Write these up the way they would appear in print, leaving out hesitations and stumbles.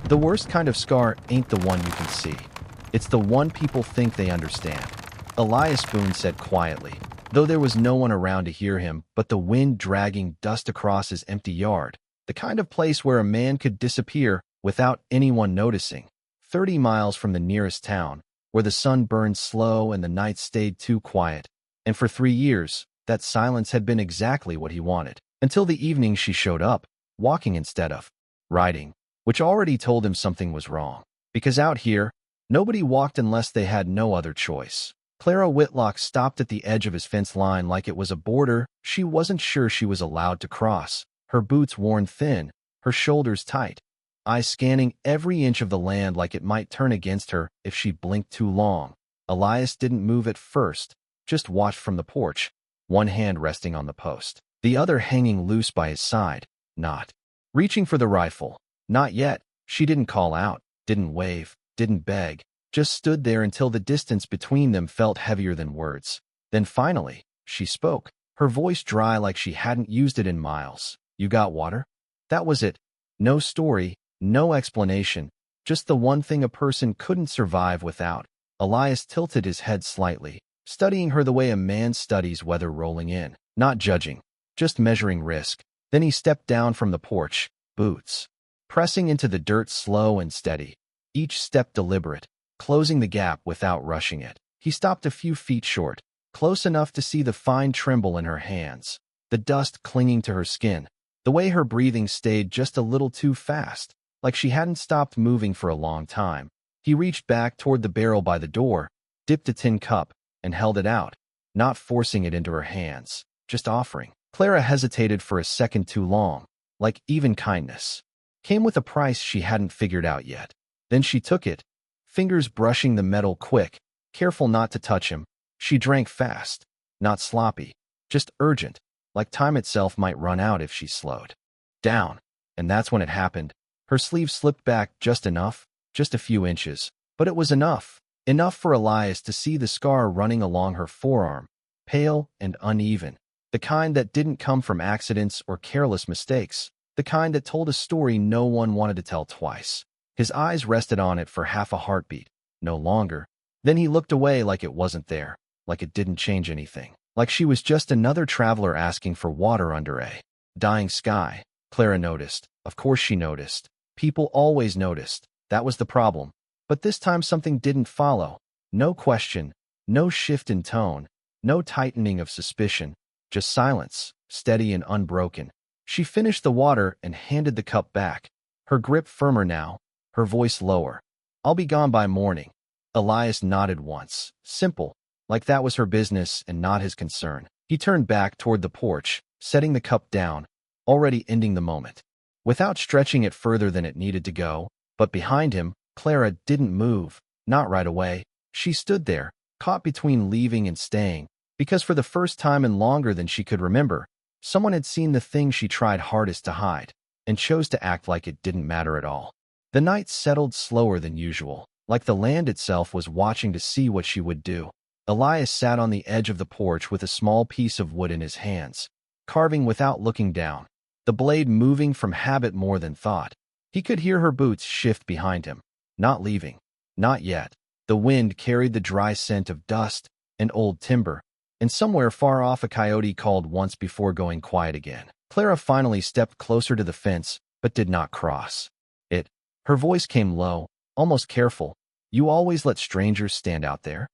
The worst kind of scar ain't the one you can see. It's the one people think they understand. Elias Boone said quietly, though there was no one around to hear him but the wind dragging dust across his empty yard, the kind of place where a man could disappear without anyone noticing. 30 miles from the nearest town, where the sun burned slow and the night stayed too quiet. And for 3 years, that silence had been exactly what he wanted. Until the evening she showed up, walking instead of riding, which already told him something was wrong. Because out here, nobody walked unless they had no other choice. Clara Whitlock stopped at the edge of his fence line like it was a border she wasn't sure she was allowed to cross, her boots worn thin, her shoulders tight, eyes scanning every inch of the land like it might turn against her if she blinked too long. Elias didn't move at first, just watched from the porch, one hand resting on the post, the other hanging loose by his side, not reaching for the rifle. Not yet. She didn't call out, didn't wave, didn't beg, just stood there until the distance between them felt heavier than words. Then finally, she spoke, her voice dry like she hadn't used it in miles. "You got water?" That was it. No story, no explanation, just the one thing a person couldn't survive without. Elias tilted his head slightly, studying her the way a man studies weather rolling in, not judging, just measuring risk. Then he stepped down from the porch, boots pressing into the dirt slow and steady, each step deliberate, closing the gap without rushing it. He stopped a few feet short, close enough to see the fine tremble in her hands, the dust clinging to her skin, the way her breathing stayed just a little too fast, like she hadn't stopped moving for a long time. He reached back toward the barrel by the door, dipped a tin cup, and held it out, not forcing it into her hands, just offering. Clara hesitated for a second too long, like even kindness came with a price she hadn't figured out yet. Then she took it, fingers brushing the metal quick, careful not to touch him. She drank fast, not sloppy, just urgent, like time itself might run out if she slowed down. And that's when it happened. Her sleeve slipped back just enough, just a few inches, but it was enough for Elias to see the scar running along her forearm, pale and uneven, the kind that didn't come from accidents or careless mistakes, the kind that told a story no one wanted to tell twice. His eyes rested on it for half a heartbeat, no longer. Then he looked away like it wasn't there, like it didn't change anything, like she was just another traveler asking for water under a dying sky. Clara noticed. Of course she noticed. People always noticed. That was the problem. But this time something didn't follow. No question, no shift in tone, no tightening of suspicion, just silence, steady and unbroken. She finished the water and handed the cup back, her grip firmer now, her voice lower. "I'll be gone by morning." Elias nodded once, simple, like that was her business and not his concern. He turned back toward the porch, setting the cup down, already ending the moment, without stretching it further than it needed to go. But behind him, Clara didn't move, not right away. She stood there, caught between leaving and staying, because for the first time in longer than she could remember, someone had seen the thing she tried hardest to hide, and chose to act like it didn't matter at all. The night settled slower than usual, like the land itself was watching to see what she would do. Elias sat on the edge of the porch with a small piece of wood in his hands, carving without looking down, the blade moving from habit more than thought. He could hear her boots shift behind him, not leaving, not yet. The wind carried the dry scent of dust and old timber, and somewhere far off a coyote called once before going quiet again. Clara finally stepped closer to the fence, but did not cross it. Her voice came low, almost careful. "You always let strangers stand out there?"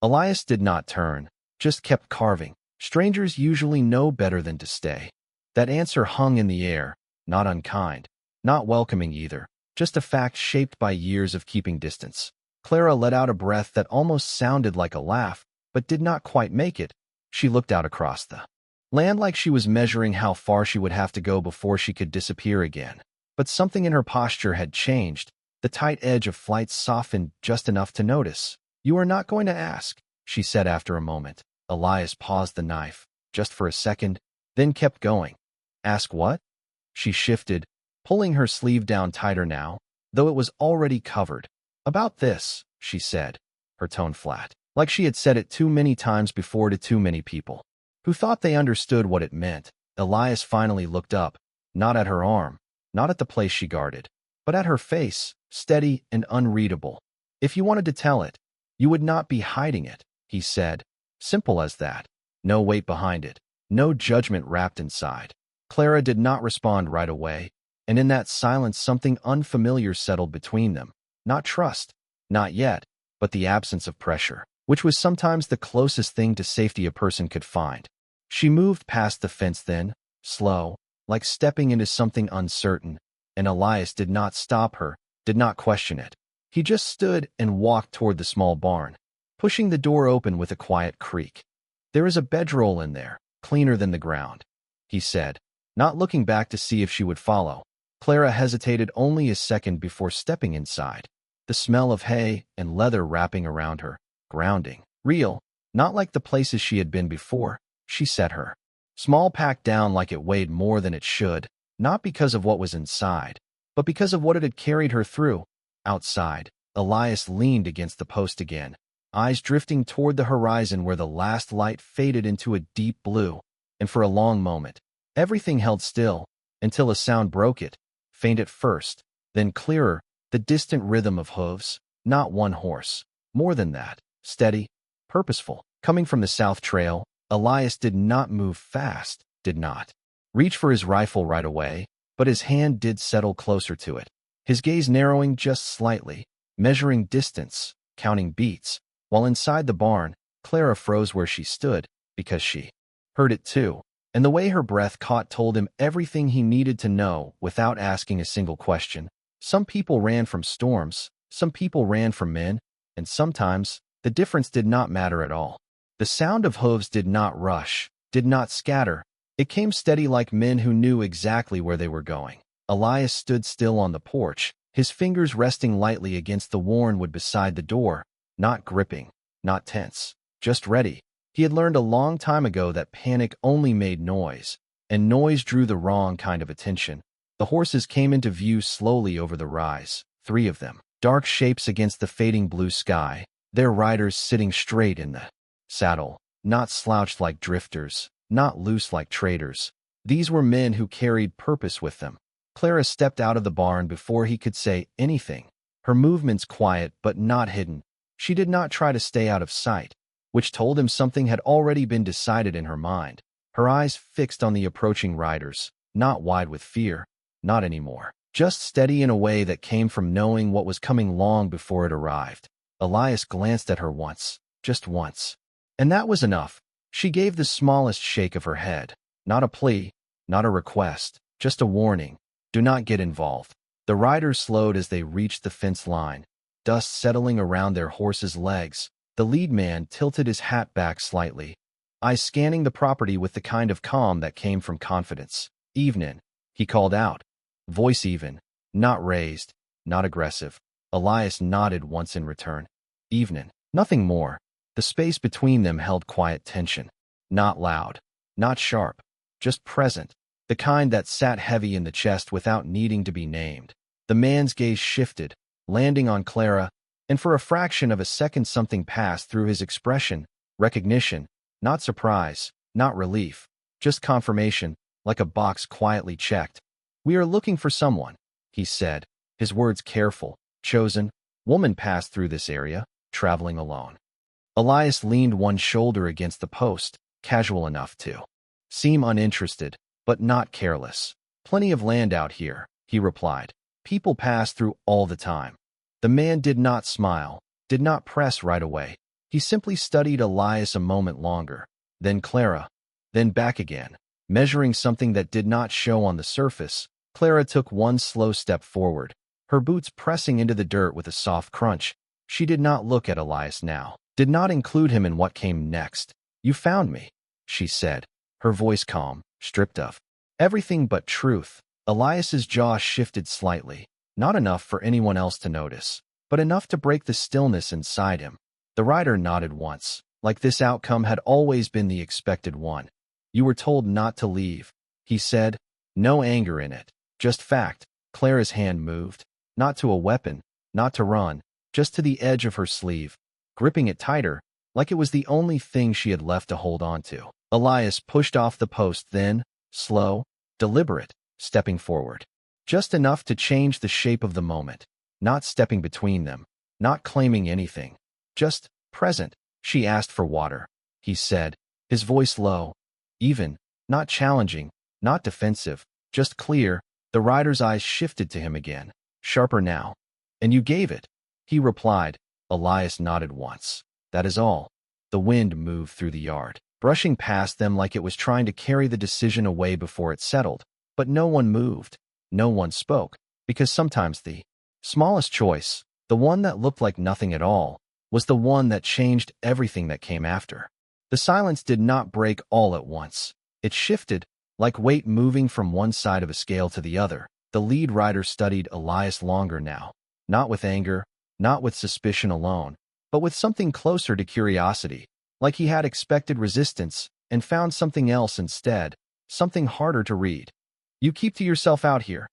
Elias did not turn, just kept carving. Strangers usually know better than to stay. That answer hung in the air, not unkind, not welcoming either, just a fact shaped by years of keeping distance. Clara let out a breath that almost sounded like a laugh, but did not quite make it. She looked out across the land like she was measuring how far she would have to go before she could disappear again. But something in her posture had changed. The tight edge of flight softened just enough to notice. "You are not going to ask," she said after a moment. Elias paused the knife, just for a second, then kept going. "Ask what?" She shifted, pulling her sleeve down tighter now, though it was already covered. "About this," she said, her tone flat, like she had said it too many times before to too many people, who thought they understood what it meant. Elias finally looked up, not at her arm, not at the place she guarded, but at her face, steady and unreadable. If you wanted to tell it, you would not be hiding it, he said. Simple as that. No weight behind it. No judgment wrapped inside. Clara did not respond right away, and in that silence something unfamiliar settled between them. Not trust, not yet, but the absence of pressure, which was sometimes the closest thing to safety a person could find. She moved past the fence then, slow, like stepping into something uncertain, and Elias did not stop her, did not question it. He just stood and walked toward the small barn, pushing the door open with a quiet creak. There is a bedroll in there, cleaner than the ground, he said, not looking back to see if she would follow. Clara hesitated only a second before stepping inside. The smell of hay and leather wrapping around her, grounding, real, not like the places she had been before. She set her small pack down like it weighed more than it should, not because of what was inside, but because of what it had carried her through. Outside, Elias leaned against the post again, eyes drifting toward the horizon where the last light faded into a deep blue, and for a long moment, everything held still, until a sound broke it, faint at first, then clearer, the distant rhythm of hooves, not one horse, more than that, steady, purposeful, coming from the south trail. Elias did not move fast, did not reach for his rifle right away, but his hand did settle closer to it, his gaze narrowing just slightly, measuring distance, counting beats, while inside the barn, Clara froze where she stood, because she heard it too, and the way her breath caught told him everything he needed to know without asking a single question. Some people ran from storms, some people ran from men, and sometimes the difference did not matter at all. The sound of hooves did not rush, did not scatter. It came steady like men who knew exactly where they were going. Elias stood still on the porch, his fingers resting lightly against the worn wood beside the door, not gripping, not tense, just ready. He had learned a long time ago that panic only made noise, and noise drew the wrong kind of attention. The horses came into view slowly over the rise, 3 of them, dark shapes against the fading blue sky, their riders sitting straight in the saddle, not slouched like drifters, not loose like traders. These were men who carried purpose with them. Clara stepped out of the barn before he could say anything, her movements quiet but not hidden. She did not try to stay out of sight, which told him something had already been decided in her mind. Her eyes fixed on the approaching riders, not wide with fear, not anymore, just steady in a way that came from knowing what was coming long before it arrived. Elias glanced at her once, just once. And that was enough. She gave the smallest shake of her head. Not a plea, not a request, just a warning. Do not get involved. The riders slowed as they reached the fence line, dust settling around their horses' legs. The lead man tilted his hat back slightly, eyes scanning the property with the kind of calm that came from confidence. "Evenin'," he called out, voice even, not raised, not aggressive. Elias nodded once in return. "Evenin'," nothing more. The space between them held quiet tension. Not loud, not sharp, just present, the kind that sat heavy in the chest without needing to be named. The man's gaze shifted, landing on Clara, and for a fraction of a second something passed through his expression, recognition, not surprise, not relief, just confirmation, like a box quietly checked. "We are looking for someone," he said, his words careful, chosen. "Woman passed through this area, traveling alone." Elias leaned one shoulder against the post, casual enough to seem uninterested, but not careless. "Plenty of land out here," he replied. "People pass through all the time." The man did not smile, did not press right away. He simply studied Elias a moment longer, then Clara, then back again, measuring something that did not show on the surface. Clara took one slow step forward, her boots pressing into the dirt with a soft crunch. She did not look at Elias now, did not include him in what came next. "You found me," she said, her voice calm, stripped of everything but truth. Elias's jaw shifted slightly, not enough for anyone else to notice, but enough to break the stillness inside him. The rider nodded once, like this outcome had always been the expected one. "You were told not to leave," he said, no anger in it, just fact. Clara's hand moved, not to a weapon, not to run, just to the edge of her sleeve, gripping it tighter, like it was the only thing she had left to hold on to. Elias pushed off the post then, slow, deliberate, stepping forward. Just enough to change the shape of the moment. not stepping between them, not claiming anything. Just present. She asked for water, he said, his voice low, even, not challenging, not defensive, just clear. The rider's eyes shifted to him again, sharper now. And you gave it, he replied. Elias nodded once. That is all. The wind moved through the yard, brushing past them like it was trying to carry the decision away before it settled. But no one moved. No one spoke, because sometimes the smallest choice, the one that looked like nothing at all, was the one that changed everything that came after. The silence did not break all at once. It shifted, like weight moving from one side of a scale to the other. The lead rider studied Elias longer now, not with anger, not with suspicion alone, but with something closer to curiosity, like he had expected resistance and found something else instead, something harder to read. You keep to yourself out here?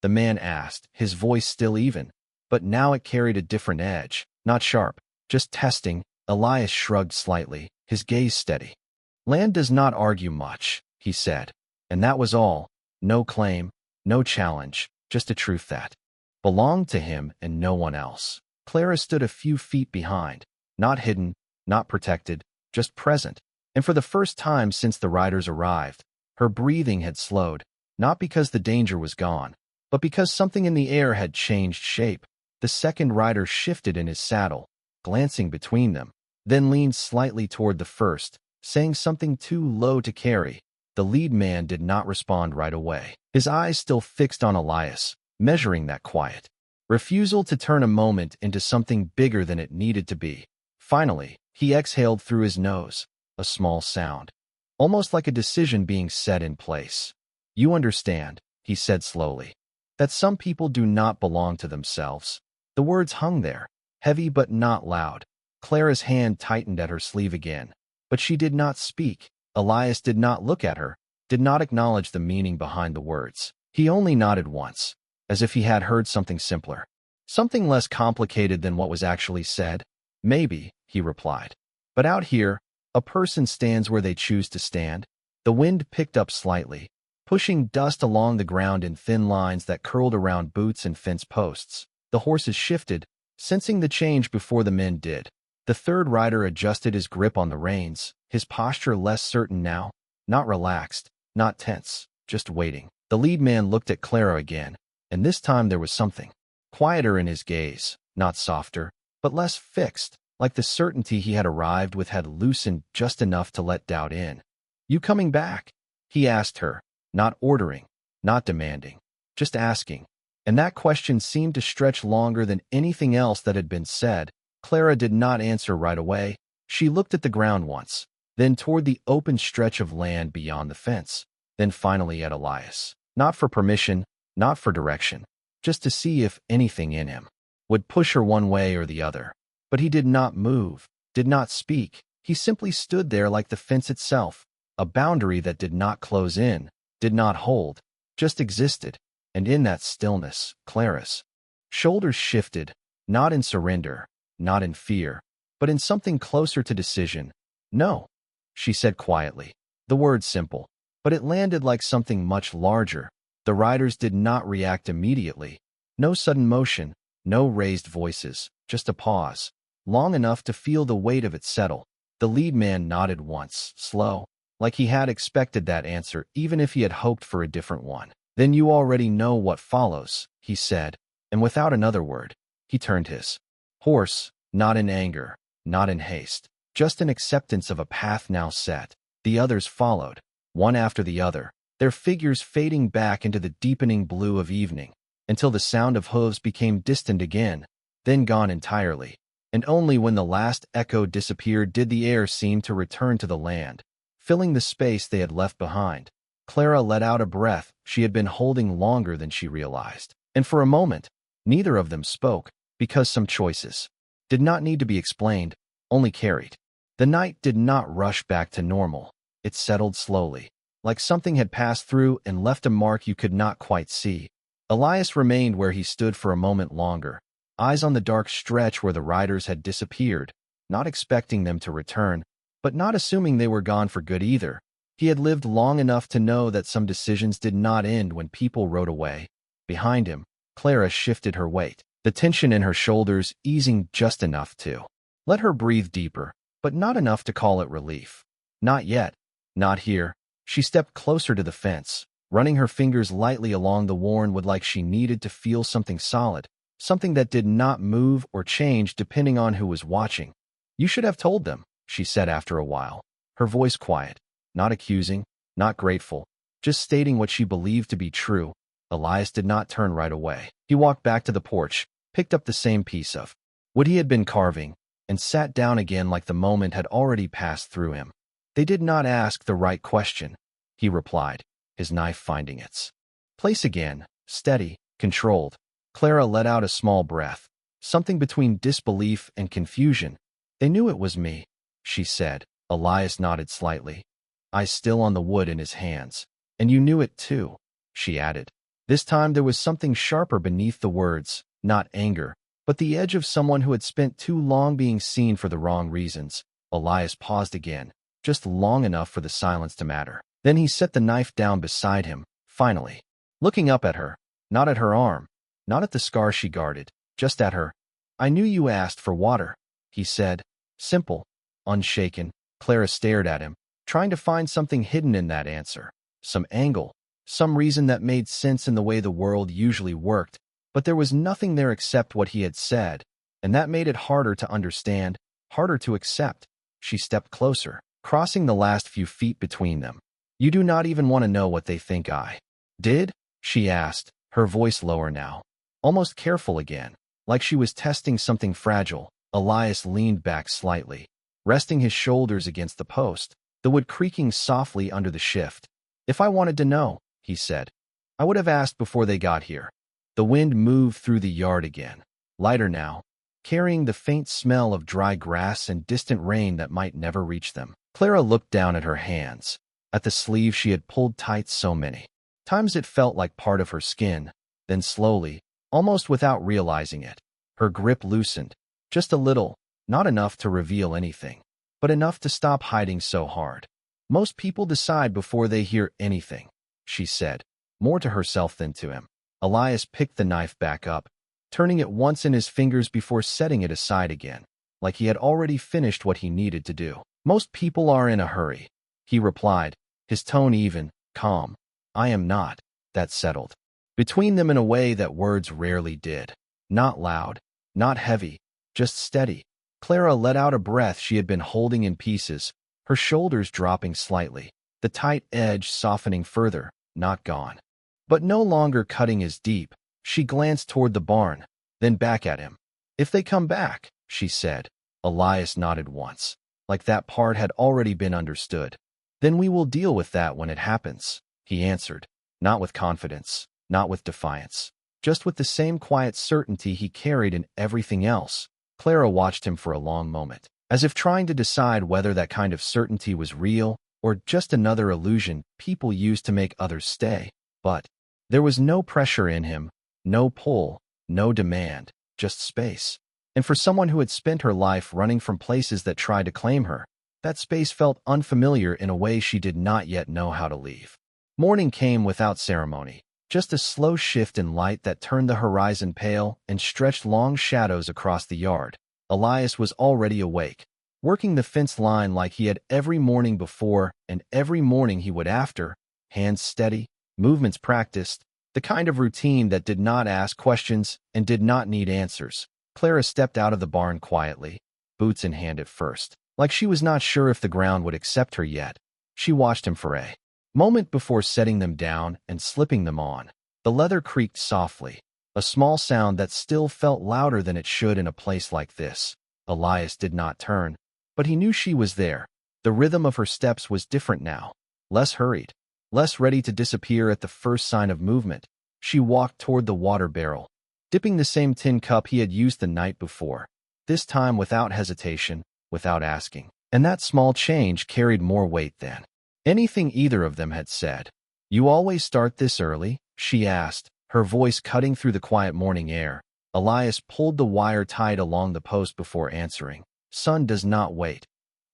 The man asked, his voice still even, but now it carried a different edge, not sharp, just testing. Elias shrugged slightly, his gaze steady. Land does not argue much, he said, and that was all. No claim, no challenge, just a truth that belonged to him and no one else. Clara stood a few feet behind, not hidden, not protected, just present, and for the first time since the riders arrived, her breathing had slowed, not because the danger was gone, but because something in the air had changed shape. The second rider shifted in his saddle, glancing between them, then leaned slightly toward the first, saying something too low to carry. The lead man did not respond right away, his eyes still fixed on Elias, measuring that quiet refusal to turn a moment into something bigger than it needed to be. Finally, he exhaled through his nose, a small sound, almost like a decision being set in place. You understand, he said slowly, that some people do not belong to themselves. The words hung there, heavy but not loud. Clara's hand tightened at her sleeve again, but she did not speak. Elias did not look at her, did not acknowledge the meaning behind the words. He only nodded once, as if he had heard something simpler, something less complicated than what was actually said. Maybe, he replied. But out here, a person stands where they choose to stand. The wind picked up slightly, pushing dust along the ground in thin lines that curled around boots and fence posts. The horses shifted, sensing the change before the men did. The third rider adjusted his grip on the reins, his posture less certain now, not relaxed, not tense, just waiting. The lead man looked at Clara again, and this time there was something quieter in his gaze, not softer, but less fixed, like the certainty he had arrived with had loosened just enough to let doubt in. You coming back? He asked her, not ordering, not demanding, just asking. And that question seemed to stretch longer than anything else that had been said. Clara did not answer right away. She looked at the ground once, then toward the open stretch of land beyond the fence, then finally at Elias. Not for permission, not for direction, just to see if anything in him would push her one way or the other. But he did not move, did not speak. He simply stood there like the fence itself, a boundary that did not close in, did not hold, just existed. And in that stillness, Clara's shoulders shifted, not in surrender, not in fear, but in something closer to decision. No, she said quietly, the word simple, but it landed like something much larger. The riders did not react immediately. No sudden motion, no raised voices, just a pause, long enough to feel the weight of it settle. The lead man nodded once, slow, like he had expected that answer even if he had hoped for a different one. Then you already know what follows, he said, and without another word, he turned his horse, not in anger, not in haste, just in acceptance of a path now set. The others followed, one after the other, their figures fading back into the deepening blue of evening, until the sound of hooves became distant again, then gone entirely, and only when the last echo disappeared did the air seem to return to the land, filling the space they had left behind. Clara let out a breath she had been holding longer than she realized, and for a moment, neither of them spoke, because some choices did not need to be explained, only carried. The night did not rush back to normal. It settled slowly, like something had passed through and left a mark you could not quite see. Elias remained where he stood for a moment longer, eyes on the dark stretch where the riders had disappeared, not expecting them to return, but not assuming they were gone for good either. He had lived long enough to know that some decisions did not end when people rode away. Behind him, Clara shifted her weight. The the tension in her shoulders easing just enough to let her breathe deeper, but not enough to call it relief. Not yet. Not here. She stepped closer to the fence, running her fingers lightly along the worn wood like she needed to feel something solid, something that did not move or change depending on who was watching. You should have told them, she said after a while, her voice quiet, not accusing, not grateful, just stating what she believed to be true. Elias did not turn right away. He walked back to the porch, picked up the same piece of wood he had been carving, and sat down again like the moment had already passed through him. They did not ask the right question, he replied, his knife finding its place again, steady, controlled. Clara let out a small breath, something between disbelief and confusion. They knew it was me, she said. Elias nodded slightly, eyes still on the wood in his hands. And you knew it too, she added. This time there was something sharper beneath the words, not anger, but the edge of someone who had spent too long being seen for the wrong reasons. Elias paused again, just long enough for the silence to matter. Then he set the knife down beside him, finally, looking up at her, not at her arm, not at the scar she guarded, just at her. I knew you asked for water, he said, simple, unshaken. Clara stared at him, trying to find something hidden in that answer, some angle, some reason that made sense in the way the world usually worked, but there was nothing there except what he had said, and that made it harder to understand, harder to accept. She stepped closer, crossing the last few feet between them. You do not even want to know what they think I did? She asked, her voice lower now, almost careful again, like she was testing something fragile. Elias leaned back slightly, resting his shoulders against the post, the wood creaking softly under the shift. If I wanted to know, he said, I would have asked before they got here. The wind moved through the yard again, lighter now, carrying the faint smell of dry grass and distant rain that might never reach them. Clara looked down at her hands, at the sleeve she had pulled tight so many times it felt like part of her skin. Then slowly, almost without realizing it, her grip loosened, just a little, not enough to reveal anything, but enough to stop hiding so hard. Most people decide before they hear anything, she said, more to herself than to him. Elias picked the knife back up, turning it once in his fingers before setting it aside again, like he had already finished what he needed to do. Most people are in a hurry, he replied, his tone even, calm. I am not. That settled between them in a way that words rarely did. Not loud, not heavy, just steady. Clara let out a breath she had been holding in pieces, her shoulders dropping slightly, the tight edge softening further, not gone, but no longer cutting as deep. She glanced toward the barn, then back at him. If they come back, she said. Elias nodded once, like that part had already been understood. Then we will deal with that when it happens, he answered, not with confidence, not with defiance, just with the same quiet certainty he carried in everything else. Clara watched him for a long moment, as if trying to decide whether that kind of certainty was real or just another illusion people use to make others stay. But there was no pressure in him, no pull, no demand, just space. And for someone who had spent her life running from places that tried to claim her, that space felt unfamiliar in a way she did not yet know how to leave. Morning came without ceremony, just a slow shift in light that turned the horizon pale and stretched long shadows across the yard. Elias was already awake, working the fence line like he had every morning before and every morning he would after, hands steady, movements practiced, the kind of routine that did not ask questions and did not need answers. Clara stepped out of the barn quietly, boots in hand at first, like she was not sure if the ground would accept her yet. She watched him for a moment before setting them down and slipping them on. The leather creaked softly, a small sound that still felt louder than it should in a place like this. Elias did not turn, but he knew she was there. The rhythm of her steps was different now, less hurried, less ready to disappear at the first sign of movement. She walked toward the water barrel, dipping the same tin cup he had used the night before, this time without hesitation, without asking. And that small change carried more weight than anything either of them had said. You always start this early? She asked, her voice cutting through the quiet morning air. Elias pulled the wire tied along the post before answering. Sun does not wait,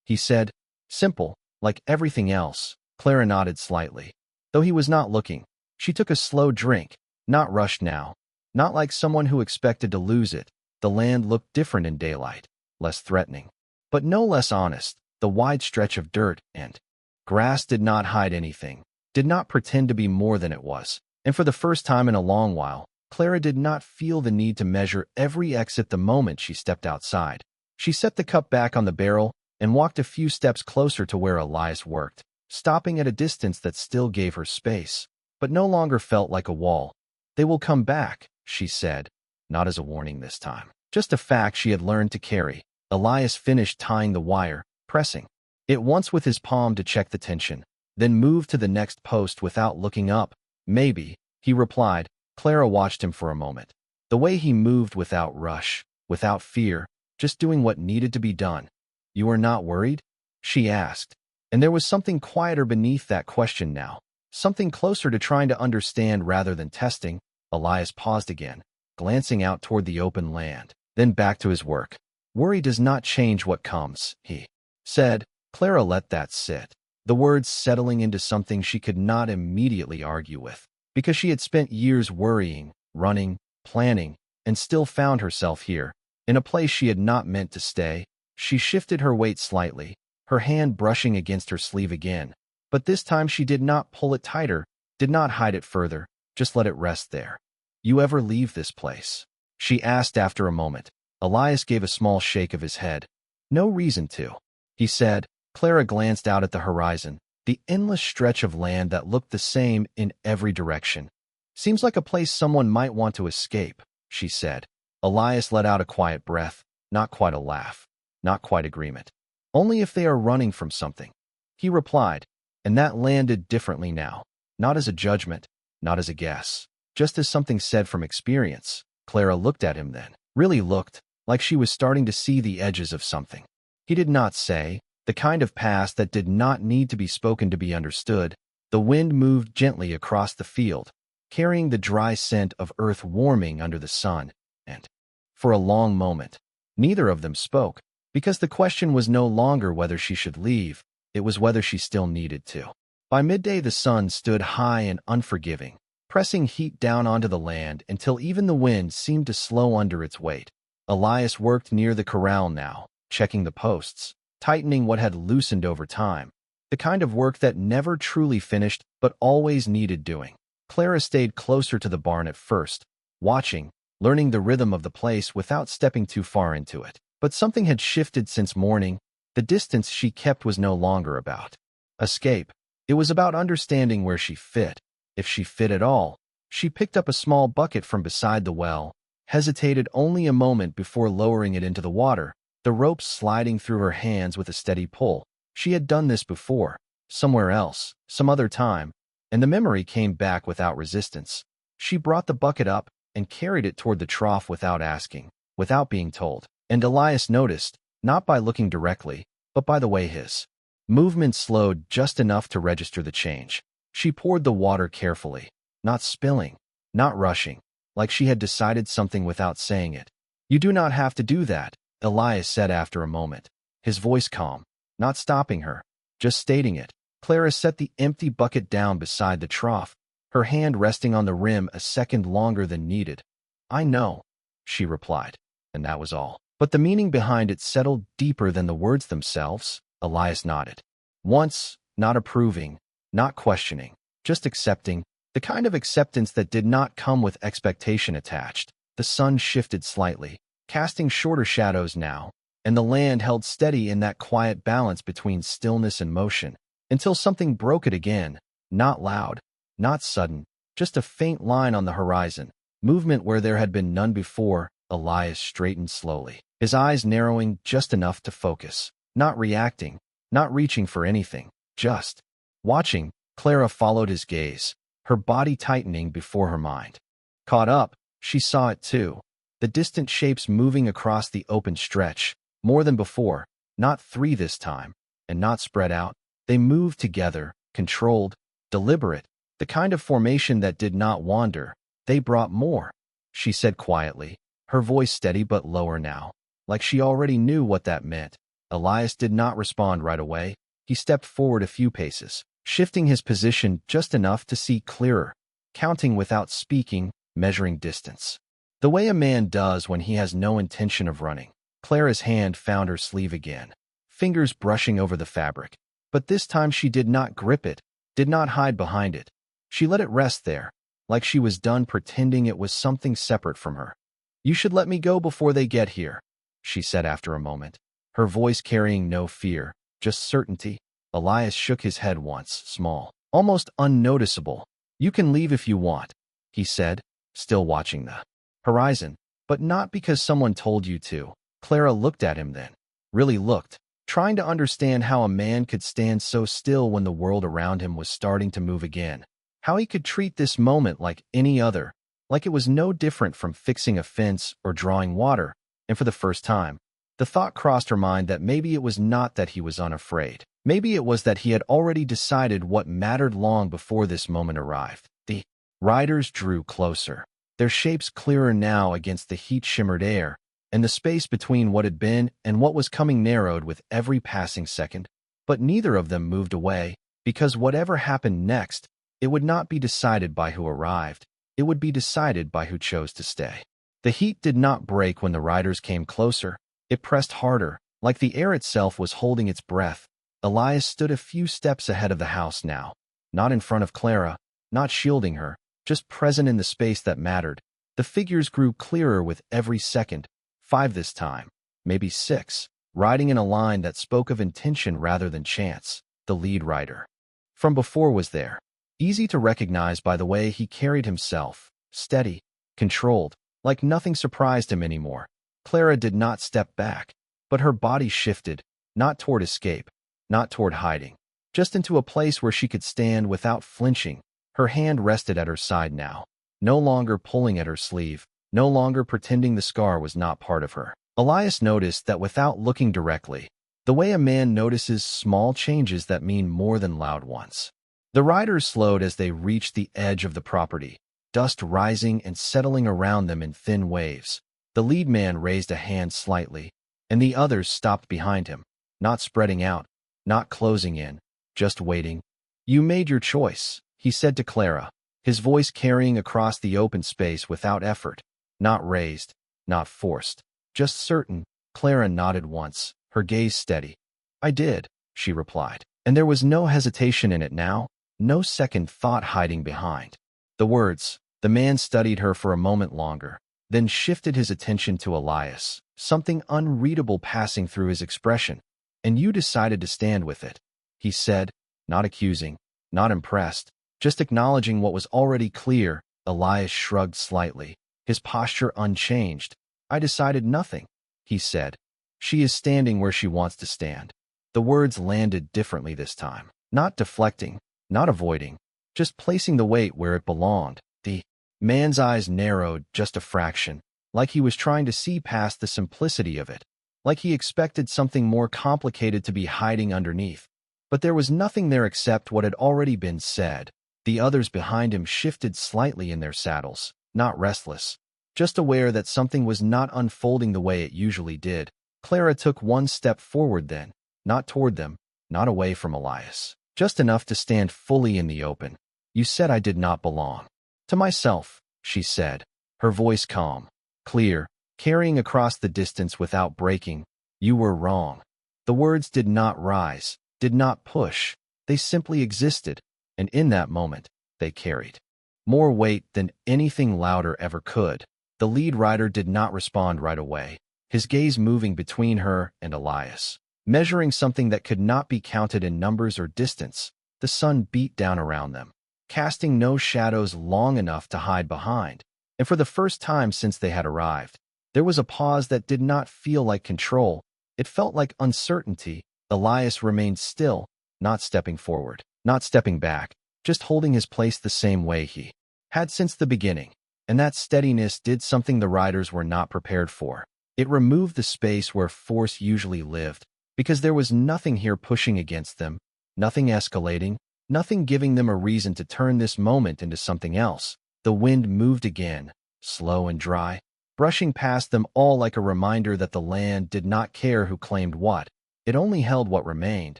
he said, simple, like everything else. Clara nodded slightly, though he was not looking. She took a slow drink, not rushed now, Not like someone who expected to lose it. The land looked different in daylight, less threatening, but no less honest. The wide stretch of dirt and grass did not hide anything, did not pretend to be more than it was. And for the first time in a long while, Clara did not feel the need to measure every exit the moment she stepped outside. She set the cup back on the barrel and walked a few steps closer to where Elias worked, stopping at a distance that still gave her space, but no longer felt like a wall. "They will come back," she said, not as a warning this time, just a fact she had learned to carry. Elias finished tying the wire, pressing it once with his palm to check the tension, then moved to the next post without looking up. "Maybe," he replied. Clara watched him for a moment. The way he moved without rush, without fear, just doing what needed to be done. "You are not worried?" she asked. And there was something quieter beneath that question now, something closer to trying to understand rather than testing. Elias paused again, glancing out toward the open land, then back to his work. "Worry does not change what comes," he said. Clara let that sit, the words settling into something she could not immediately argue with, because she had spent years worrying, running, planning, and still found herself here, in a place she had not meant to stay. She shifted her weight slightly, her hand brushing against her sleeve again, but this time she did not pull it tighter, did not hide it further, just let it rest there. "You ever leave this place?" she asked after a moment. Elias gave a small shake of his head. "No reason to," he said. Clara glanced out at the horizon, the endless stretch of land that looked the same in every direction. "Seems like a place someone might want to escape," she said. Elias let out a quiet breath, not quite a laugh, not quite agreement. "Only if they are running from something," he replied, and that landed differently now, not as a judgment, not as a guess, just as something said from experience. Clara looked at him then, really looked, like she was starting to see the edges of something. He did not say, the kind of past that did not need to be spoken to be understood. The wind moved gently across the field, carrying the dry scent of earth warming under the sun, and, for a long moment, neither of them spoke, because the question was no longer whether she should leave, it was whether she still needed to. By midday the sun stood high and unforgiving, pressing heat down onto the land until even the wind seemed to slow under its weight. Elias worked near the corral now, checking the posts, tightening what had loosened over time, the kind of work that never truly finished but always needed doing. Clara stayed closer to the barn at first, watching, learning the rhythm of the place without stepping too far into it. But something had shifted since morning. The distance she kept was no longer about escape. It was about understanding where she fit, if she fit at all. She picked up a small bucket from beside the well, hesitated only a moment before lowering it into the water, the rope sliding through her hands with a steady pull. She had done this before, somewhere else, some other time, and the memory came back without resistance. She brought the bucket up and carried it toward the trough without asking, without being told. And Elias noticed, not by looking directly, but by the way his movement slowed just enough to register the change. She poured the water carefully, not spilling, not rushing, like she had decided something without saying it. "You do not have to do that," Elias said after a moment, his voice calm, not stopping her, just stating it. Clara set the empty bucket down beside the trough, her hand resting on the rim a second longer than needed. "I know," she replied, and that was all. But the meaning behind it settled deeper than the words themselves. Elias nodded. Once, not approving, not questioning, just accepting, the kind of acceptance that did not come with expectation attached. The sun shifted slightly, casting shorter shadows now, and the land held steady in that quiet balance between stillness and motion, until something broke it again, not loud, not sudden, just a faint line on the horizon, movement where there had been none before. Elias straightened slowly, his eyes narrowing just enough to focus, not reacting, not reaching for anything, just watching. Clara followed his gaze, her body tightening before her mind caught up. She saw it too, the distant shapes moving across the open stretch, more than before, not three this time, and not spread out. They moved together, controlled, deliberate, the kind of formation that did not wander. "They brought more," she said quietly, her voice steady but lower now, like she already knew what that meant. Elias did not respond right away. He stepped forward a few paces, shifting his position just enough to see clearer, counting without speaking, measuring distance. the way a man does when he has no intention of running. Clara's hand found her sleeve again, fingers brushing over the fabric. But this time she did not grip it, did not hide behind it. She let it rest there, like she was done pretending it was something separate from her. "You should let me go before they get here," she said after a moment, her voice carrying no fear, just certainty. Elias shook his head once, small, almost unnoticeable. "You can leave if you want," he said, still watching the horizon. "But not because someone told you to." Clara looked at him then, really looked, trying to understand how a man could stand so still when the world around him was starting to move again. How he could treat this moment like any other, like it was no different from fixing a fence or drawing water. And for the first time, the thought crossed her mind that maybe it was not that he was unafraid. Maybe it was that he had already decided what mattered long before this moment arrived. The riders drew closer, their shapes clearer now against the heat-shimmered air, and the space between what had been and what was coming narrowed with every passing second. But neither of them moved away, because whatever happened next, it would not be decided by who arrived. It would be decided by who chose to stay. The heat did not break when the riders came closer. It pressed harder, like the air itself was holding its breath. Elias stood a few steps ahead of the house now, not in front of Clara, not shielding her, just present in the space that mattered. The figures grew clearer with every second, 5 this time, maybe 6, riding in a line that spoke of intention rather than chance. The lead rider from before was there, easy to recognize by the way he carried himself, steady, controlled, like nothing surprised him anymore. Clara did not step back, but her body shifted, not toward escape, not toward hiding, just into a place where she could stand without flinching. Her hand rested at her side now, no longer pulling at her sleeve, no longer pretending the scar was not part of her. Elias noticed that without looking directly, the way a man notices small changes that mean more than loud ones. The riders slowed as they reached the edge of the property, dust rising and settling around them in thin waves. The lead man raised a hand slightly, and the others stopped behind him, not spreading out, not closing in, just waiting. "You made your choice," he said to Clara, his voice carrying across the open space without effort, not raised, not forced, just certain. Clara nodded once, her gaze steady. "I did," she replied, and there was no hesitation in it now, no second thought hiding behind the words. The man studied her for a moment longer, then shifted his attention to Elias, something unreadable passing through his expression. "And you decided to stand with it," he said, not accusing, not impressed, just acknowledging what was already clear. Elias shrugged slightly, his posture unchanged. "I decided nothing," he said. "She is standing where she wants to stand." The words landed differently this time, not deflecting, not avoiding, just placing the weight where it belonged. The man's eyes narrowed just a fraction, like he was trying to see past the simplicity of it, like he expected something more complicated to be hiding underneath. But there was nothing there except what had already been said. The others behind him shifted slightly in their saddles, not restless, just aware that something was not unfolding the way it usually did. Clara took one step forward then, not toward them, not away from Elias, just enough to stand fully in the open. "You said I did not belong." "To myself," she said, her voice calm, clear, carrying across the distance without breaking. "You were wrong." The words did not rise, did not push, they simply existed, and in that moment, they carried more weight than anything louder ever could. The lead rider did not respond right away, his gaze moving between her and Elias, measuring something that could not be counted in numbers or distance. The sun beat down around them, casting no shadows long enough to hide behind, and for the first time since they had arrived, there was a pause that did not feel like control. It felt like uncertainty. Elias remained still, not stepping forward, not stepping back, just holding his place the same way he had since the beginning. And that steadiness did something the riders were not prepared for. It removed the space where force usually lived, because there was nothing here pushing against them, nothing escalating, nothing giving them a reason to turn this moment into something else. The wind moved again, slow and dry, brushing past them all like a reminder that the land did not care who claimed what. It only held what remained,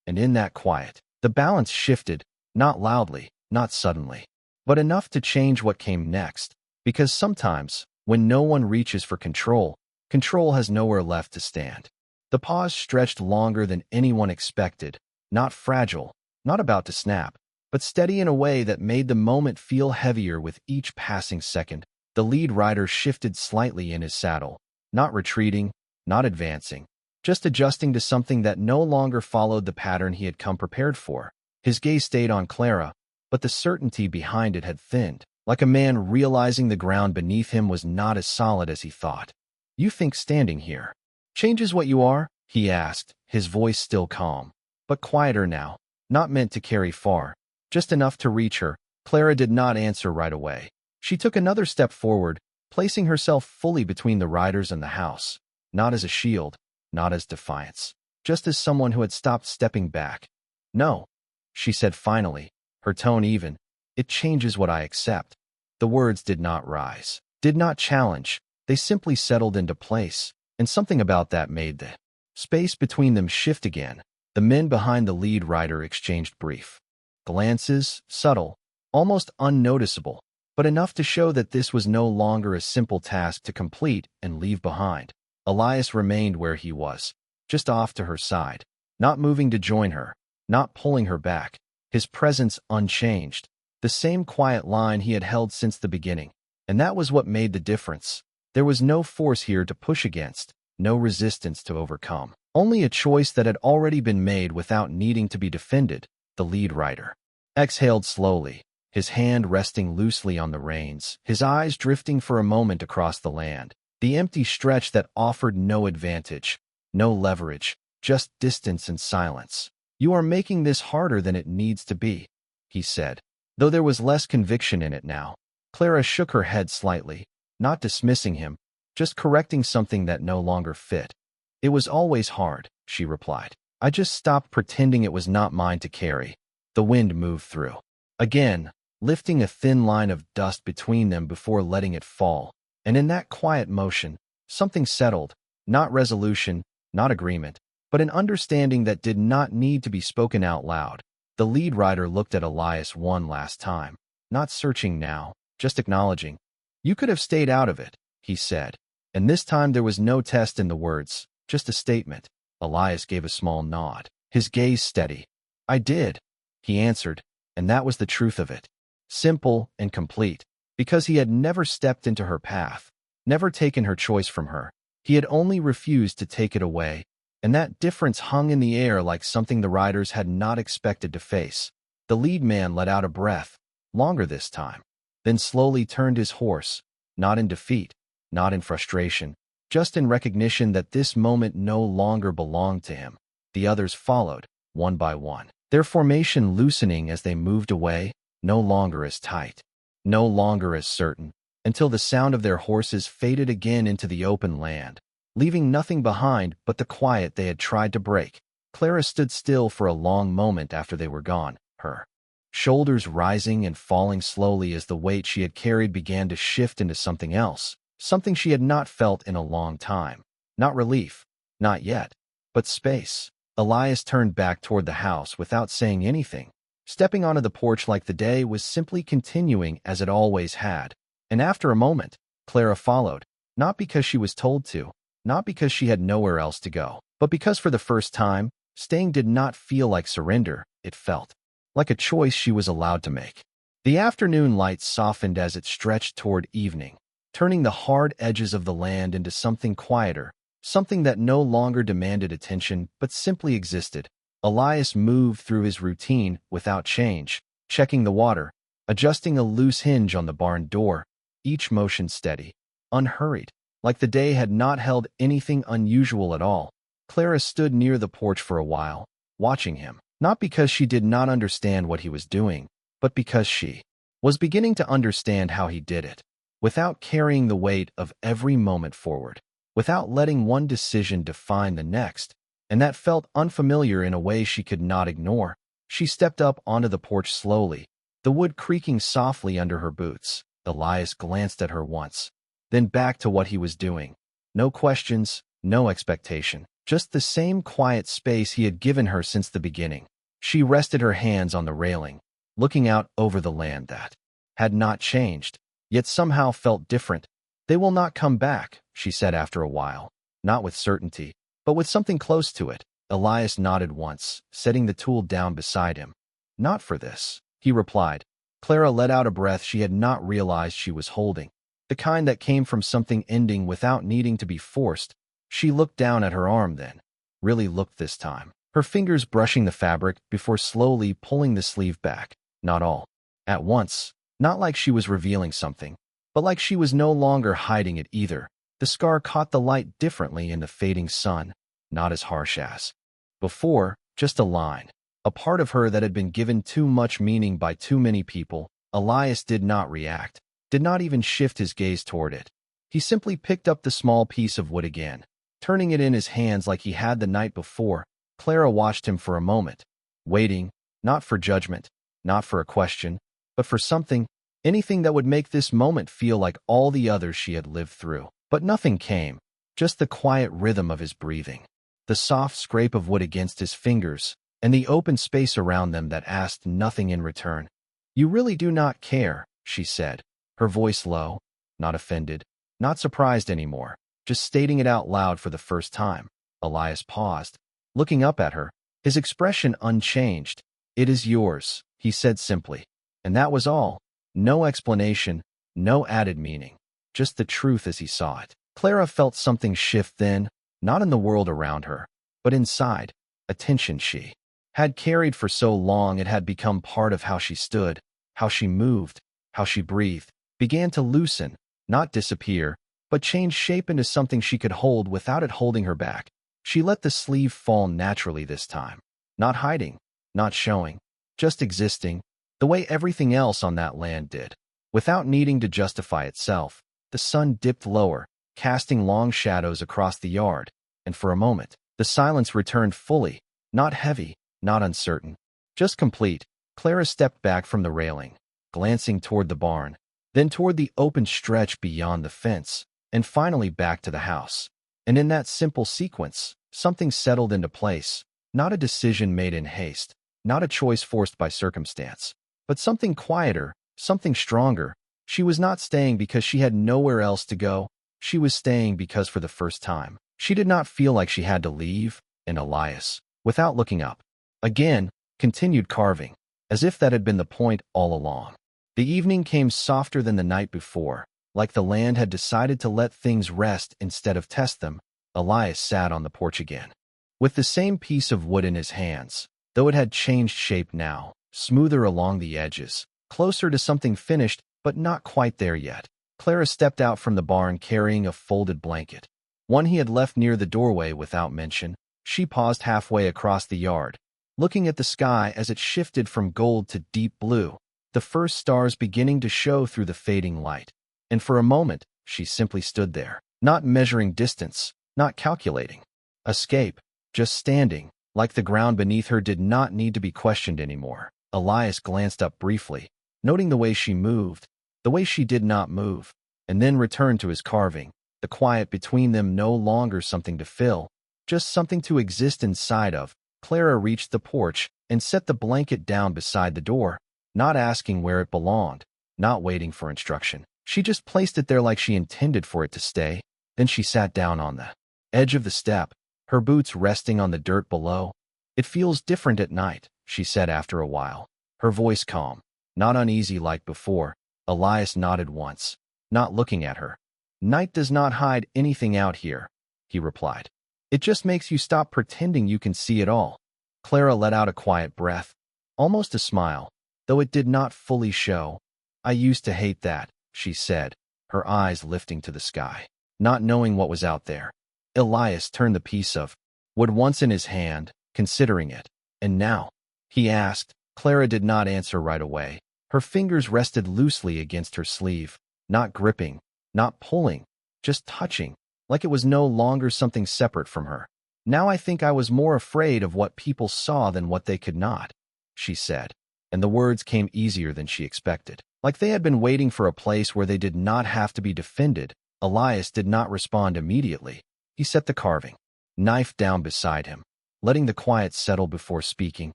and in that quiet, the balance shifted, not loudly, not suddenly, but enough to change what came next, because sometimes, When no one reaches for control, control has nowhere left to stand. The pause stretched longer than anyone expected, not fragile, not about to snap, but steady in a way that made the moment feel heavier with each passing second. The lead rider shifted slightly in his saddle, not retreating, not advancing, just adjusting to something that no longer followed the pattern he had come prepared for. His gaze stayed on Clara, but the certainty behind it had thinned, like a man realizing the ground beneath him was not as solid as he thought. "You think standing here changes what you are?" he asked, his voice still calm, but quieter now, not meant to carry far, just enough to reach her. Clara did not answer right away. She took another step forward, placing herself fully between the riders and the house, not as a shield, not as defiance, just as someone who had stopped stepping back. "No," she said finally, her tone even. "It changes what I accept." The words did not rise, did not challenge. They simply settled into place, and something about that made the space between them shift again. The men behind the lead rider exchanged brief glances, subtle, almost unnoticeable, but enough to show that this was no longer a simple task to complete and leave behind. Elias remained where he was, just off to her side, not moving to join her, not pulling her back, his presence unchanged, the same quiet line he had held since the beginning. And that was what made the difference. There was no force here to push against, no resistance to overcome, only a choice that had already been made without needing to be defended. The lead rider exhaled slowly, his hand resting loosely on the reins, his eyes drifting for a moment across the land, the empty stretch that offered no advantage, no leverage, just distance and silence. "You are making this harder than it needs to be," he said, though there was less conviction in it now. Clara shook her head slightly, not dismissing him, just correcting something that no longer fit. "It was always hard," she replied. "I just stopped pretending it was not mine to carry." The wind moved through, again, lifting a thin line of dust between them before letting it fall. And in that quiet motion, something settled, not resolution, not agreement, but an understanding that did not need to be spoken out loud. The lead rider looked at Elias one last time, not searching now, just acknowledging. "You could have stayed out of it," he said. And this time there was no test in the words, just a statement. Elias gave a small nod, his gaze steady. "I did," he answered, and that was the truth of it. Simple and complete, because he had never stepped into her path, never taken her choice from her. He had only refused to take it away, and that difference hung in the air like something the riders had not expected to face. The lead man let out a breath, longer this time, then slowly turned his horse, not in defeat, not in frustration, just in recognition that this moment no longer belonged to him. The others followed, one by one, their formation loosening as they moved away, no longer as tight, no longer as certain, until the sound of their horses faded again into the open land, leaving nothing behind but the quiet they had tried to break. Clara stood still for a long moment after they were gone, her shoulders rising and falling slowly as the weight she had carried began to shift into something else, something she had not felt in a long time. Not relief, not yet, but space. Elias turned back toward the house without saying anything, stepping onto the porch like the day was simply continuing as it always had. And after a moment, Clara followed, not because she was told to, not because she had nowhere else to go, but because for the first time, staying did not feel like surrender. It felt like a choice she was allowed to make. The afternoon light softened as it stretched toward evening, turning the hard edges of the land into something quieter, something that no longer demanded attention but simply existed. Elias moved through his routine without change, checking the water, adjusting a loose hinge on the barn door, each motion steady, unhurried, like the day had not held anything unusual at all. Clara stood near the porch for a while, watching him, not because she did not understand what he was doing, but because she was beginning to understand how he did it, without carrying the weight of every moment forward, without letting one decision define the next, and that felt unfamiliar in a way she could not ignore. She stepped up onto the porch slowly, the wood creaking softly under her boots. Elias glanced at her once, then back to what he was doing. No questions, no expectation, just the same quiet space he had given her since the beginning. She rested her hands on the railing, looking out over the land that had not changed, yet somehow felt different, They will not come back, she said after a while. Not with certainty, but with something close to it. Elias nodded once, setting the tool down beside him. Not for this, he replied. Clara let out a breath she had not realized she was holding, the kind that came from something ending without needing to be forced. She looked down at her arm then, really looked this time, her fingers brushing the fabric before slowly pulling the sleeve back. Not all at once, not like she was revealing something, but like she was no longer hiding it either. The scar caught the light differently in the fading sun, not as harsh as before, just a line, a part of her that had been given too much meaning by too many people. Elias did not react, did not even shift his gaze toward it. He simply picked up the small piece of wood again, turning it in his hands like he had the night before. Clara watched him for a moment, waiting, not for judgment, not for a question, but for something, anything that would make this moment feel like all the others she had lived through. But nothing came, just the quiet rhythm of his breathing, the soft scrape of wood against his fingers, and the open space around them that asked nothing in return. You really do not care, she said, her voice low, not offended, not surprised anymore, just stating it out loud for the first time. Elias paused, looking up at her, his expression unchanged. It is yours, he said simply. And that was all. No explanation, no added meaning, just the truth as he saw it. Clara felt something shift then, not in the world around her, but inside, a tension she had carried for so long it had become part of how she stood, how she moved, how she breathed, began to loosen, not disappear, but change shape into something she could hold without it holding her back. She let the sleeve fall naturally this time, not hiding, not showing, just existing, the way everything else on that land did, without needing to justify itself. The sun dipped lower, casting long shadows across the yard, and for a moment, the silence returned fully, not heavy, not uncertain, just complete. Clara stepped back from the railing, glancing toward the barn, then toward the open stretch beyond the fence, and finally back to the house. And in that simple sequence, something settled into place, not a decision made in haste, not a choice forced by circumstance, but something quieter, something stronger. She was not staying because she had nowhere else to go. She was staying because for the first time, she did not feel like she had to leave. And Elias, without looking up, again, continued carving, as if that had been the point all along. The evening came softer than the night before, like the land had decided to let things rest instead of test them. Elias sat on the porch again, with the same piece of wood in his hands, though it had changed shape now, smoother along the edges, closer to something finished, but not quite there yet. Clara stepped out from the barn carrying a folded blanket, one he had left near the doorway without mention. She paused halfway across the yard, looking at the sky as it shifted from gold to deep blue, the first stars beginning to show through the fading light. And for a moment, she simply stood there, not measuring distance, not calculating escape, just standing, like the ground beneath her did not need to be questioned anymore. Elias glanced up briefly, noting the way she moved, the way she did not move, and then returned to his carving, the quiet between them no longer something to fill, just something to exist inside of. Clara reached the porch and set the blanket down beside the door, not asking where it belonged, not waiting for instruction. She just placed it there like she intended for it to stay. Then she sat down on the edge of the step, her boots resting on the dirt below. It feels different at night, she said after a while, her voice calm, not uneasy like before. Elias nodded once, not looking at her. Night does not hide anything out here, he replied. It just makes you stop pretending you can see it all. Clara let out a quiet breath, almost a smile, though it did not fully show. I used to hate that, she said, her eyes lifting to the sky, not knowing what was out there. Elias turned the piece of wood once in his hand, considering it. And now? He asked. Clara did not answer right away. Her fingers rested loosely against her sleeve, not gripping, not pulling, just touching, like it was no longer something separate from her. Now I think I was more afraid of what people saw than what they could not, she said, and the words came easier than she expected, like they had been waiting for a place where they did not have to be defended. Elias did not respond immediately. He set the carving knife down beside him, letting the quiet settle before speaking.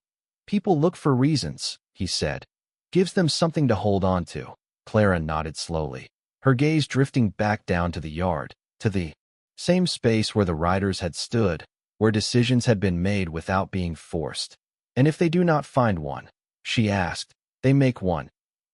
People look for reasons, he said. Gives them something to hold on to. Clara nodded slowly. her gaze drifting back down to the yard, to the same space where the riders had stood, where decisions had been made without being forced. And if they do not find one, she asked, they make one.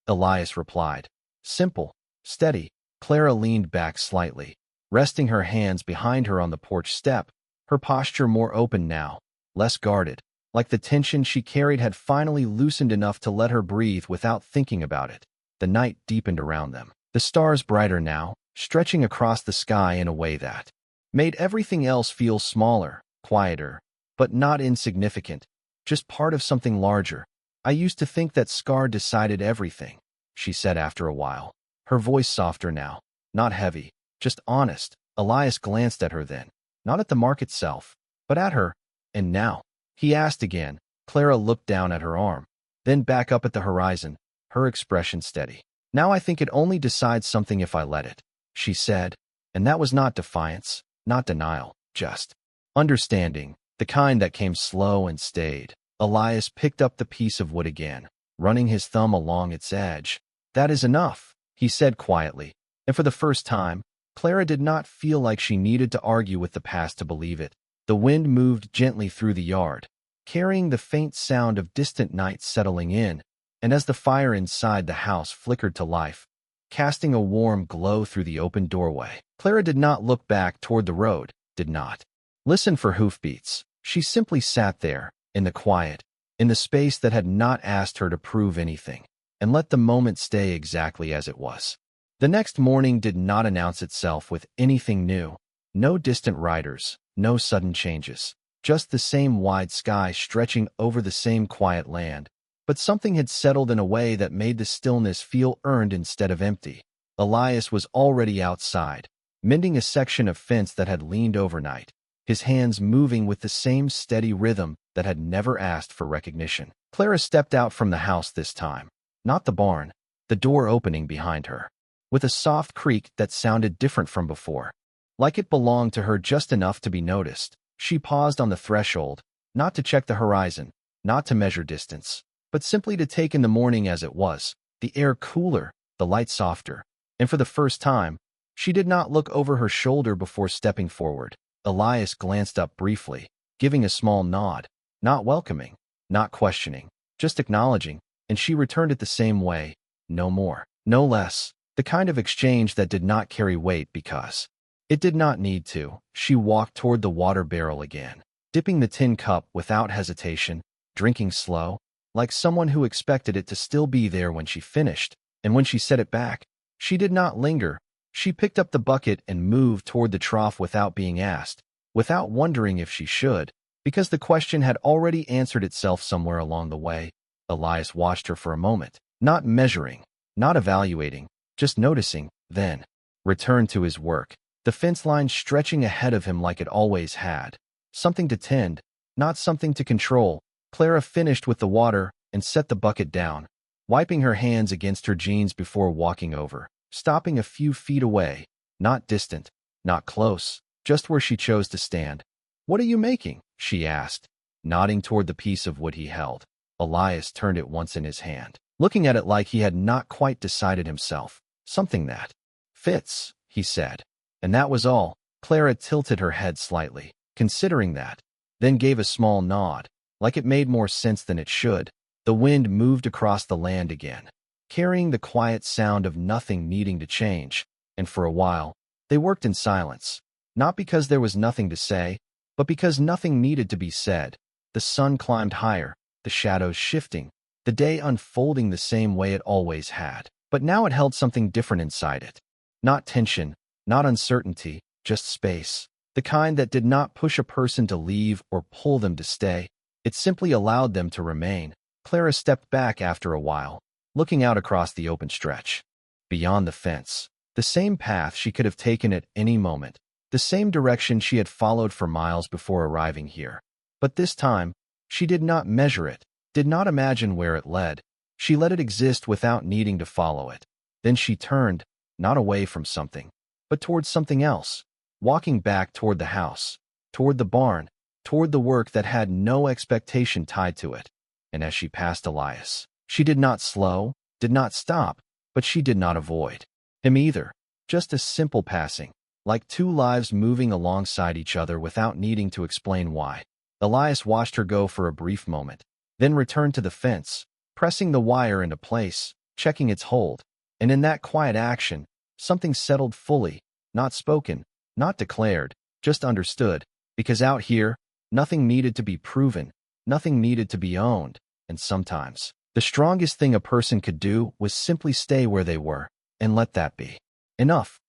Elias replied. Simple, steady. Clara leaned back slightly, resting her hands behind her on the porch step, her posture more open now, less guarded, like the tension she carried had finally loosened enough to let her breathe without thinking about it. The night deepened around them, the stars brighter now, stretching across the sky in a way that made everything else feel smaller, quieter, but not insignificant, just part of something larger. I used to think that Scar decided everything, she said after a while, her voice softer now, not heavy, just honest. Elias glanced at her then, not at the mark itself, but at her. And now? He asked again. Clara looked down at her arm, then back up at the horizon, her expression steady. Now I think it only decides something if I let it, she said, and that was not defiance, not denial, just understanding, the kind that came slow and stayed. Elias picked up the piece of wood again, running his thumb along its edge. That is enough, he said quietly, and for the first time, Clara did not feel like she needed to argue with the past to believe it. The wind moved gently through the yard, carrying the faint sound of distant night settling in, and as the fire inside the house flickered to life, casting a warm glow through the open doorway, Clara did not look back toward the road, did not listen for hoofbeats. She simply sat there, in the quiet, in the space that had not asked her to prove anything, and let the moment stay exactly as it was. The next morning did not announce itself with anything new. No distant riders, no sudden changes, just the same wide sky stretching over the same quiet land. But something had settled in a way that made the stillness feel earned instead of empty. Elias was already outside, mending a section of fence that had leaned overnight, his hands moving with the same steady rhythm that had never asked for recognition. Clara stepped out from the house this time, not the barn, the door opening behind her, with a soft creak that sounded different from before, like it belonged to her just enough to be noticed. She paused on the threshold, not to check the horizon, not to measure distance, but simply to take in the morning as it was, the air cooler, the light softer. And for the first time, she did not look over her shoulder before stepping forward. Elias glanced up briefly, giving a small nod, not welcoming, not questioning, just acknowledging, and she returned it the same way, no more, no less, the kind of exchange that did not carry weight because it did not need to. She walked toward the water barrel again, dipping the tin cup without hesitation, drinking slow, like someone who expected it to still be there when she finished, and when she set it back, she did not linger. She picked up the bucket and moved toward the trough without being asked, without wondering if she should, because the question had already answered itself somewhere along the way. Elias watched her for a moment, not measuring, not evaluating, just noticing, then returned to his work, the fence line stretching ahead of him like it always had. Something to tend, not something to control. Clara finished with the water and set the bucket down, wiping her hands against her jeans before walking over, stopping a few feet away, not distant, not close, just where she chose to stand. "What are you making?" she asked, nodding toward the piece of wood he held. Elias turned it once in his hand, looking at it like he had not quite decided himself. "Something that fits," he said. And that was all. Clara tilted her head slightly, considering that, then gave a small nod, like it made more sense than it should. The wind moved across the land again, carrying the quiet sound of nothing needing to change, and for a while, they worked in silence, not because there was nothing to say, but because nothing needed to be said. The sun climbed higher, the shadows shifting, the day unfolding the same way it always had, but now it held something different inside it. Not tension, not uncertainty, just space, the kind that did not push a person to leave or pull them to stay. It simply allowed them to remain. Clara stepped back after a while, looking out across the open stretch. Beyond the fence, the same path she could have taken at any moment, the same direction she had followed for miles before arriving here. But this time, she did not measure it, did not imagine where it led. She let it exist without needing to follow it. Then she turned, not away from something, but towards something else, walking back toward the house, toward the barn, toward the work that had no expectation tied to it. And as she passed Elias, she did not slow, did not stop, but she did not avoid him either. Just a simple passing, like two lives moving alongside each other without needing to explain why. Elias watched her go for a brief moment, then returned to the fence, pressing the wire into place, checking its hold. And in that quiet action, something settled fully, not spoken, not declared, just understood, because out here, nothing needed to be proven, nothing needed to be owned, and sometimes, the strongest thing a person could do was simply stay where they were, and let that be enough.